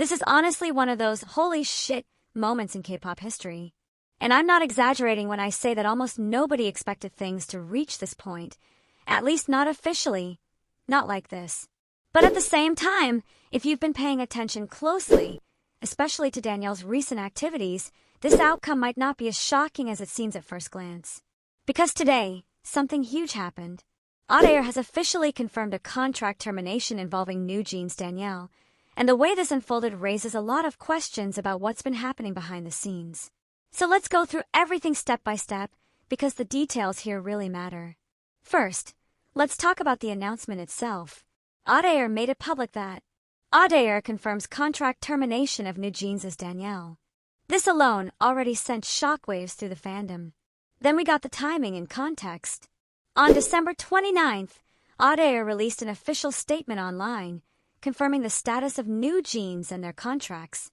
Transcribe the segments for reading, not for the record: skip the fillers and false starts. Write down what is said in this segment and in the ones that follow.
This is honestly one of those holy shit moments in K-pop history. And I'm not exaggerating when I say that almost nobody expected things to reach this point, at least not officially, not like this. But at the same time, if you've been paying attention closely, especially to Danielle's recent activities, this outcome might not be as shocking as it seems at first glance. Because today, something huge happened. ADOR has officially confirmed a contract termination involving NewJeans Danielle, and the way this unfolded raises a lot of questions about what's been happening behind the scenes. So let's go through everything step by step, because the details here really matter. First, let's talk about the announcement itself. ADOR made it public that ADOR confirms contract termination of NewJeans Danielle. This alone already sent shockwaves through the fandom. Then we got the timing and context. On December 29th, ADOR released an official statement online, confirming the status of NewJeans and their contracts.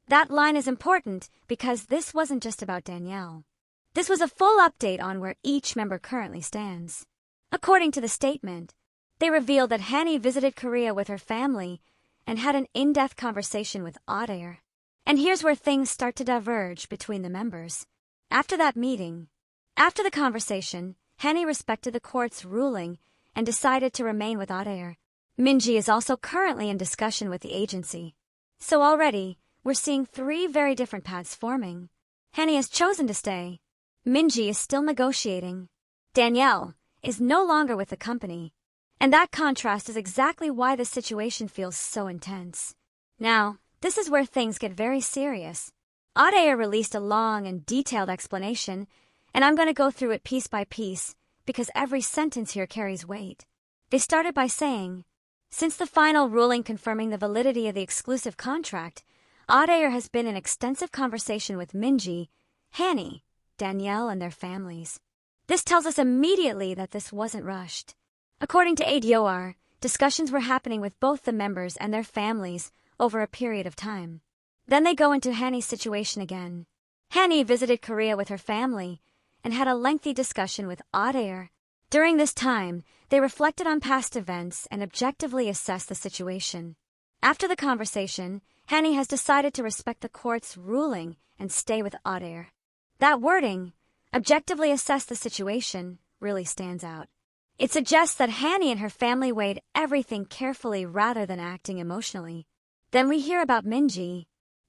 That line is important because this wasn't just about Danielle. This was a full update on where each member currently stands. According to the statement, they revealed that Hani visited Korea with her family and had an in-depth conversation with ADOR. And here's where things start to diverge between the members. After the conversation, Hani respected the court's ruling and decided to remain with ADOR. Minji is also currently in discussion with the agency. So already, we're seeing three very different paths forming. Hani has chosen to stay. Minji is still negotiating. Danielle is no longer with the company. And that contrast is exactly why this situation feels so intense. Now, this is where things get very serious. ADOR released a long and detailed explanation, and I'm going to go through it piece by piece, because every sentence here carries weight. They started by saying, since the final ruling confirming the validity of the exclusive contract, ADOR has been in extensive conversation with Minji, Hani, Danielle, and their families. This tells us immediately that this wasn't rushed. According to ADOR, discussions were happening with both the members and their families over a period of time. Then they go into Hani's situation again. Hani visited Korea with her family and had a lengthy discussion with ADOR. During this time, they reflected on past events and objectively assessed the situation. After the conversation, Hani has decided to respect the court's ruling and stay with ADOR. That wording, objectively assess the situation, really stands out. It suggests that Hani and her family weighed everything carefully rather than acting emotionally. Then we hear about Minji.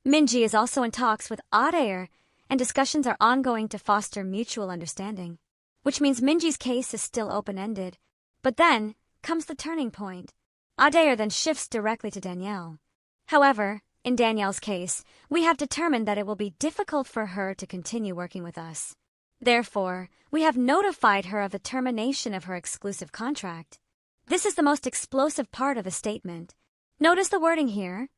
Minji is also in talks with ADOR, and discussions are ongoing to foster mutual understanding, which means Minji's case is still open-ended. But then comes the turning point. ADOR then shifts directly to Danielle. However, in Danielle's case, we have determined that it will be difficult for her to continue working with us. Therefore, we have notified her of the termination of her exclusive contract. This is the most explosive part of the statement. Notice the wording here.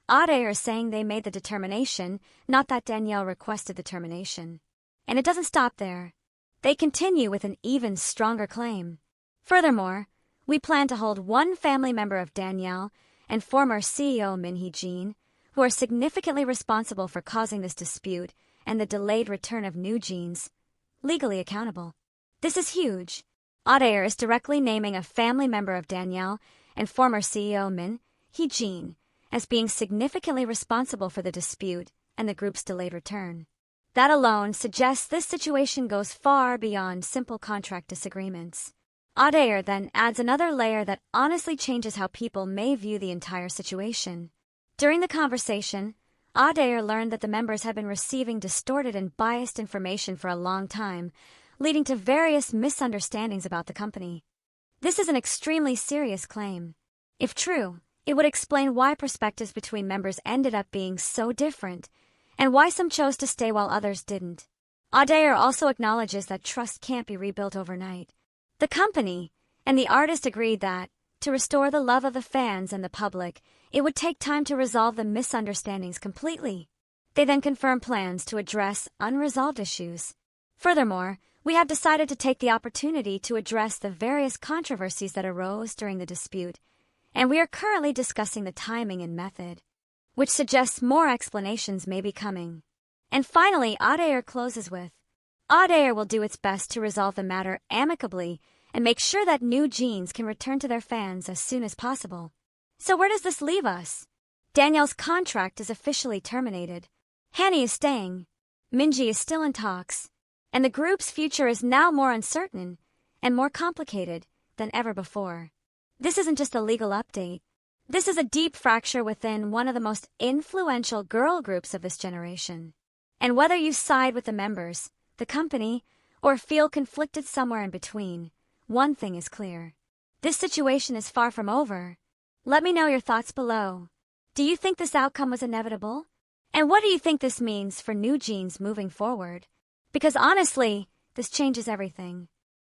ADOR is saying they made the determination, not that Danielle requested the termination. And it doesn't stop there. They continue with an even stronger claim. Furthermore, we plan to hold one family member of Danielle and former CEO Min Hee-jin, who are significantly responsible for causing this dispute and the delayed return of NewJeans, legally accountable. This is huge. ADOR is directly naming a family member of Danielle and former CEO Min Hee-jin as being significantly responsible for the dispute and the group's delayed return. That alone suggests this situation goes far beyond simple contract disagreements. ADOR then adds another layer that honestly changes how people may view the entire situation. During the conversation, ADOR learned that the members had been receiving distorted and biased information for a long time, leading to various misunderstandings about the company. This is an extremely serious claim. If true, it would explain why perspectives between members ended up being so different, and why some chose to stay while others didn't. ADOR also acknowledges that trust can't be rebuilt overnight. The company and the artist agreed that, to restore the love of the fans and the public, it would take time to resolve the misunderstandings completely. They then confirmed plans to address unresolved issues. Furthermore, we have decided to take the opportunity to address the various controversies that arose during the dispute, and we are currently discussing the timing and method, which suggests more explanations may be coming. And finally, ADOR closes with, ADOR will do its best to resolve the matter amicably and make sure that NewJeans can return to their fans as soon as possible. So where does this leave us? Danielle's contract is officially terminated. Hanny is staying. Minji is still in talks. And the group's future is now more uncertain and more complicated than ever before. This isn't just a legal update. This is a deep fracture within one of the most influential girl groups of this generation. And whether you side with the members, the company, or feel conflicted somewhere in between, one thing is clear. This situation is far from over. Let me know your thoughts below. Do you think this outcome was inevitable? And what do you think this means for NewJeans moving forward? Because honestly, this changes everything.